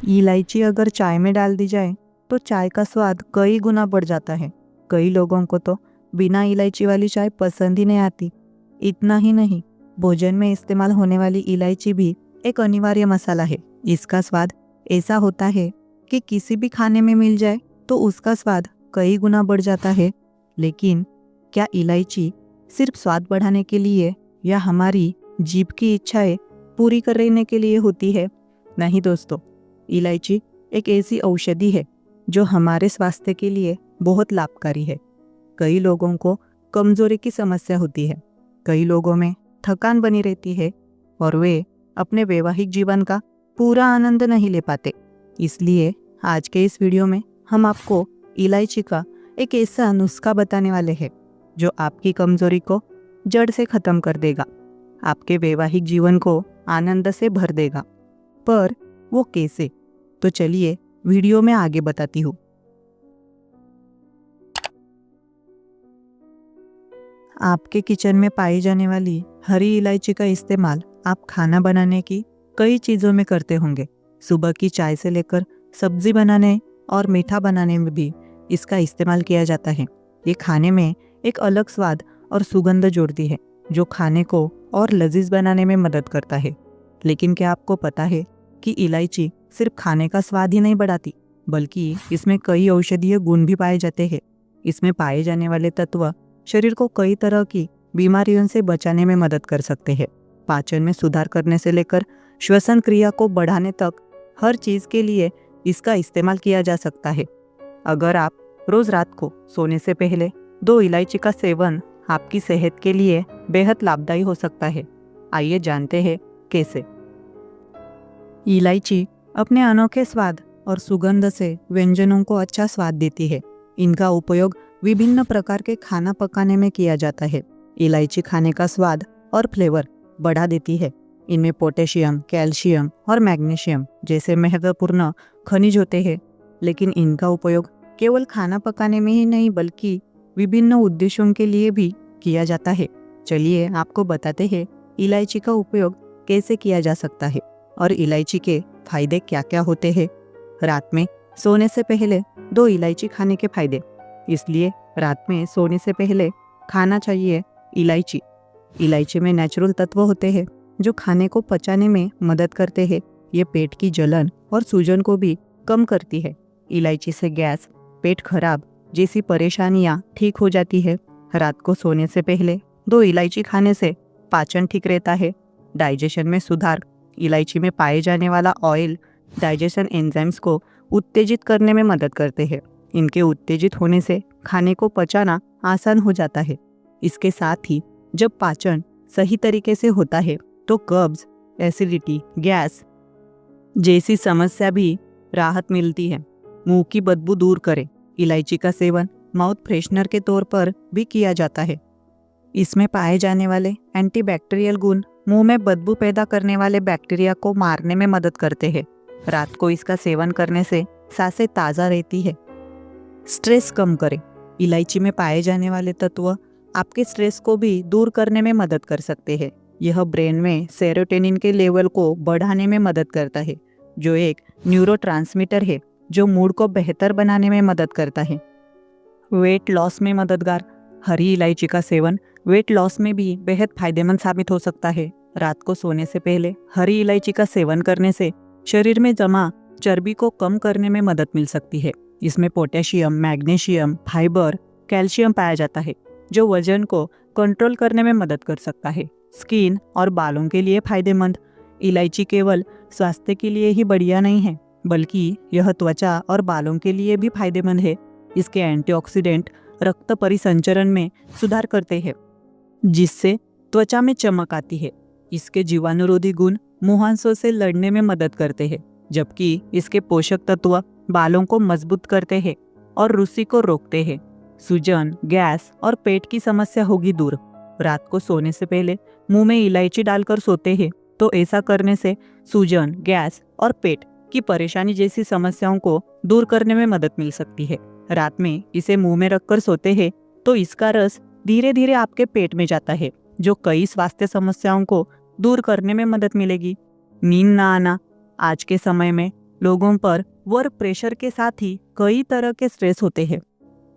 इलायची अगर चाय में डाल दी जाए तो चाय का स्वाद कई गुना बढ़ जाता है। कई लोगों को तो बिना इलायची वाली चाय पसंद ही नहीं आती। इतना ही नहीं, भोजन में इस्तेमाल होने वाली इलायची भी एक अनिवार्य मसाला है। इसका स्वाद ऐसा होता है कि किसी भी खाने में मिल जाए तो उसका स्वाद कई गुना बढ़ जाता है। लेकिन क्या इलायची सिर्फ स्वाद बढ़ाने के लिए या हमारी जीभ की इच्छाएं पूरी करने के लिए होती है? नहीं दोस्तों, इलायची एक ऐसी औषधि है जो हमारे स्वास्थ्य के लिए बहुत लाभकारी है। कई लोगों को कमजोरी की समस्या होती है, कई लोगों में थकान बनी रहती है और वे अपने वैवाहिक जीवन का पूरा आनंद नहीं ले पाते। इसलिए आज के इस वीडियो में हम आपको इलायची का एक ऐसा नुस्खा बताने वाले हैं जो आपकी कमजोरी को जड़ से खत्म कर देगा, आपके वैवाहिक जीवन को आनंद से भर देगा। पर वो कैसे? तो चलिए वीडियो में आगे बताती हूँ। आपके किचन में पाई जाने वाली हरी इलायची का इस्तेमाल आप खाना बनाने की कई चीज़ों में करते होंगे। सुबह की चाय से लेकर सब्जी बनाने और मीठा बनाने में भी इसका इस्तेमाल किया जाता है। ये खाने में एक अलग स्वाद और सुगंध जोड़ती है जो खाने को और लजीज बनाने में मदद करता है। लेकिन क्या आपको पता है कि इलायची सिर्फ खाने का स्वाद ही नहीं बढ़ाती, बल्कि इसमें कई औषधीय गुण भी पाए जाते हैं। इसमें पाए जाने वाले तत्व शरीर को कई तरह की बीमारियों से बचाने में मदद कर सकते हैं। पाचन में सुधार करने से लेकर श्वसन क्रिया को बढ़ाने तक हर चीज़ के लिए इसका इस्तेमाल किया जा सकता है। अगर आप रोज रात को सोने से पहले 2 इलायची का सेवन आपकी सेहत के लिए बेहद लाभदायी हो सकता है। आइए जानते हैं कैसे। इलायची अपने अनोखे स्वाद और सुगंध से व्यंजनों को अच्छा स्वाद देती है। इनका उपयोग विभिन्न प्रकार के खाना पकाने में किया जाता है। इलायची खाने का स्वाद और फ्लेवर बढ़ा देती है। इनमें पोटेशियम, कैल्शियम और मैग्नीशियम जैसे महत्वपूर्ण खनिज होते हैं। लेकिन इनका उपयोग केवल खाना पकाने में ही नहीं बल्कि विभिन्न उद्देश्यों के लिए भी किया जाता है। चलिए आपको बताते हैं इलायची का उपयोग कैसे किया जा सकता है और इलायची के फायदे क्या क्या होते हैं। रात में सोने से पहले 2 इलायची खाने के फायदे। इसलिए रात में सोने से पहले खाना चाहिए इलायची। इलायची में नेचुरल तत्व होते हैं जो खाने को पचाने में मदद करते हैं। ये पेट की जलन और सूजन को भी कम करती है। इलायची से गैस, पेट खराब जैसी परेशानियां ठीक हो जाती है। रात को सोने से पहले 2 इलायची खाने से पाचन ठीक रहता है। डाइजेशन में सुधार। इलायची में पाए जाने वाला ऑयल डाइजेशन एंजाइम्स को उत्तेजित करने में मदद करते हैं। इनके उत्तेजित होने से खाने को पचाना आसान हो जाता है। इसके साथ ही जब पाचन सही तरीके से होता है तो कब्ज, एसिडिटी, गैस जैसी समस्या भी राहत मिलती है। मुंह की बदबू दूर करे। इलायची का सेवन माउथ फ्रेशनर के तौर पर भी किया जाता है। इसमें पाए जाने वाले एंटीबैक्टीरियल गुण मुंह में बदबू पैदा करने वाले बैक्टीरिया को मारने में मदद करते हैं। रात को इसका सेवन करने से सांसें ताज़ा रहती है। स्ट्रेस कम करें। इलायची में पाए जाने वाले तत्व आपके स्ट्रेस को भी दूर करने में मदद कर सकते हैं। यह ब्रेन में सेरोटोनिन के लेवल को बढ़ाने में मदद करता है, जो एक न्यूरोट्रांसमीटर है जो मूड को बेहतर बनाने में मदद करता है। वेट लॉस में मददगार। हरी इलायची का सेवन वेट लॉस में भी बेहद फायदेमंद साबित हो सकता है। रात को सोने से पहले हरी इलायची का सेवन करने से शरीर में जमा चर्बी को कम करने में मदद मिल सकती है। इसमें पोटेशियम, मैग्नीशियम, फाइबर, कैल्शियम पाया जाता है जो वजन को कंट्रोल करने में मदद कर सकता है। स्किन और बालों के लिए फायदेमंद। इलायची केवल स्वास्थ्य के लिए ही बढ़िया नहीं है बल्कि यह त्वचा और बालों के लिए भी फायदेमंद है। इसके एंटीऑक्सीडेंट रक्त परिसंचरण में सुधार करते हैं जिससे त्वचा में चमक आती है। इसके जीवाणुरोधी गुण मुहांसों से लड़ने में मदद करते हैं, जबकि इसके पोषक तत्व बालों को मजबूत करते हैं और रुसी को रोकते हैं। सूजन, गैस और पेट की समस्या होगी दूर। रात को सोने से पहले मुंह में इलायची डालकर सोते हैं तो ऐसा करने से सूजन, गैस और पेट की परेशानी जैसी समस्याओं को दूर करने में मदद मिल सकती है। रात में इसे मुंह में रखकर सोते हैं तो इसका रस धीरे धीरे आपके पेट में जाता है, जो कई स्वास्थ्य समस्याओं को दूर करने में मदद मिलेगी। नींद ना आना। आज के समय में लोगों पर वर्क प्रेशर के साथ ही कई तरह के स्ट्रेस होते हैं,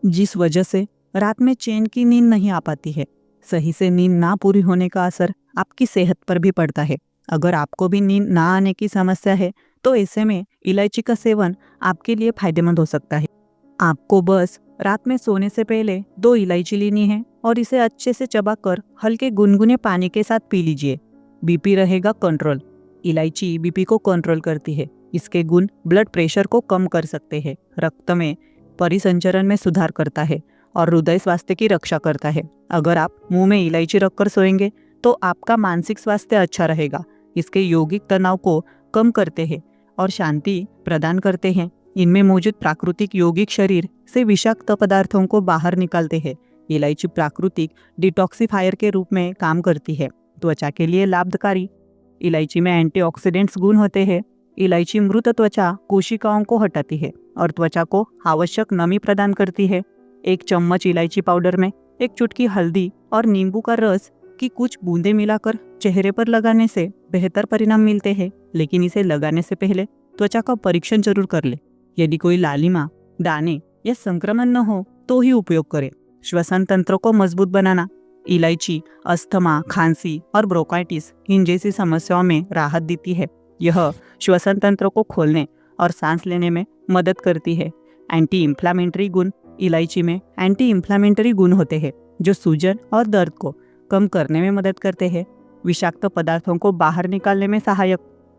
जिस वजह से रात में चैन की नींद नहीं आ पाती है। सही से नींद ना पूरी होने का असर आपकी सेहत पर भी पड़ता है। अगर आपको भी नींद ना आने की समस्या है तो ऐसे में इलायची का सेवन आपके लिए फायदेमंद हो सकता है। आपको बस रात में सोने से पहले 2 इलायची लेनी है और इसे अच्छे से चबाकर हल्के गुनगुने पानी के साथ पी लीजिए। बीपी रहेगा कंट्रोल। इलायची बीपी को कंट्रोल करती है। इसके गुण ब्लड प्रेशर को कम कर सकते हैं, रक्त में परिसंचरण में सुधार करता है और हृदय स्वास्थ्य की रक्षा करता है। अगर आप मुंह में इलायची रखकर सोएंगे तो आपका मानसिक स्वास्थ्य अच्छा रहेगा। इसके यौगिक तनाव को कम करते हैं और शांति प्रदान करते हैं। इनमें मौजूद प्राकृतिक यौगिक शरीर से विषाक्त पदार्थों को बाहर निकालते हैं। इलायची प्राकृतिक डिटॉक्सिफायर के रूप में काम करती है। त्वचा के लिए लाभकारी। इलायची में एंटीऑक्सीडेंट्स गुण होते हैं। इलायची मृत त्वचा कोशिकाओं को हटाती है और त्वचा को आवश्यक नमी प्रदान करती है। 1 चम्मच इलायची पाउडर में 1 चुटकी हल्दी और नींबू का रस की कुछ बूंदें मिलाकर चेहरे पर लगाने से बेहतर परिणाम मिलते हैं। लेकिन इसे लगाने से पहले त्वचा का परीक्षण जरूर कर ले। यदि कोई लालिमा, दाने या संक्रमण न हो तो ही उपयोग करें। श्वसन तंत्र को मजबूत बनाना। इलायची अस्थमा, खांसी और ब्रोंकाइटिस इन जैसी समस्याओं में राहत देती है। यह श्वसन तंत्र को खोलने और सांस लेने में मदद करती है। एंटी इंफ्लामेटरी गुण। इलायची में एंटी इंफ्लामेटरी गुण होते हैं जो सूजन और दर्द को कम करने में मदद करते हैं। विषाक्त पदार्थों को बाहर निकालने में सहायक।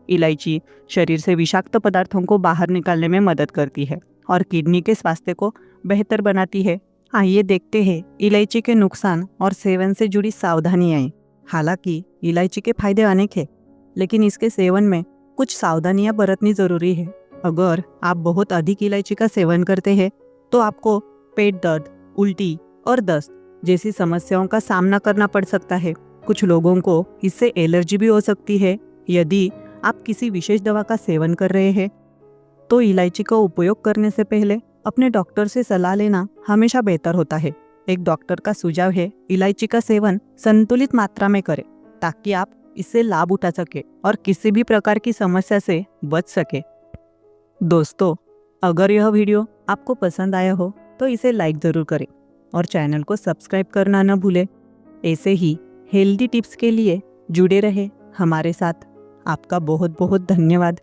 इलायची शरीर से विषाक्त पदार्थों को बाहर निकालने में मदद करती है और किडनी के स्वास्थ्य को बेहतर बनाती है। आइए देखते हैं इलायची के नुकसान और सेवन से जुड़ी सावधानियां। हालांकि इलायची के फायदे अनेक हैं, लेकिन इसके सेवन में कुछ सावधानियां बरतनी जरूरी है। अगर आप बहुत अधिक इलायची का सेवन करते हैं तो आपको पेट दर्द, उल्टी और दस्त जैसी समस्याओं का सामना करना पड़ सकता है। कुछ लोगों को इससे एलर्जी भी हो सकती है। यदि आप किसी विशेष दवा का सेवन कर रहे हैं तो इलायची का उपयोग करने से पहले अपने डॉक्टर से सलाह लेना हमेशा बेहतर होता है। एक डॉक्टर का सुझाव है इलायची का सेवन संतुलित मात्रा में करें ताकि आप इससे लाभ उठा सके और किसी भी प्रकार की समस्या से बच सके। दोस्तों, अगर यह वीडियो आपको पसंद आया हो तो इसे लाइक ज़रूर करें और चैनल को सब्सक्राइब करना न भूलें। ऐसे ही हेल्दी टिप्स के लिए जुड़े रहे हमारे साथ। आपका बहुत बहुत धन्यवाद।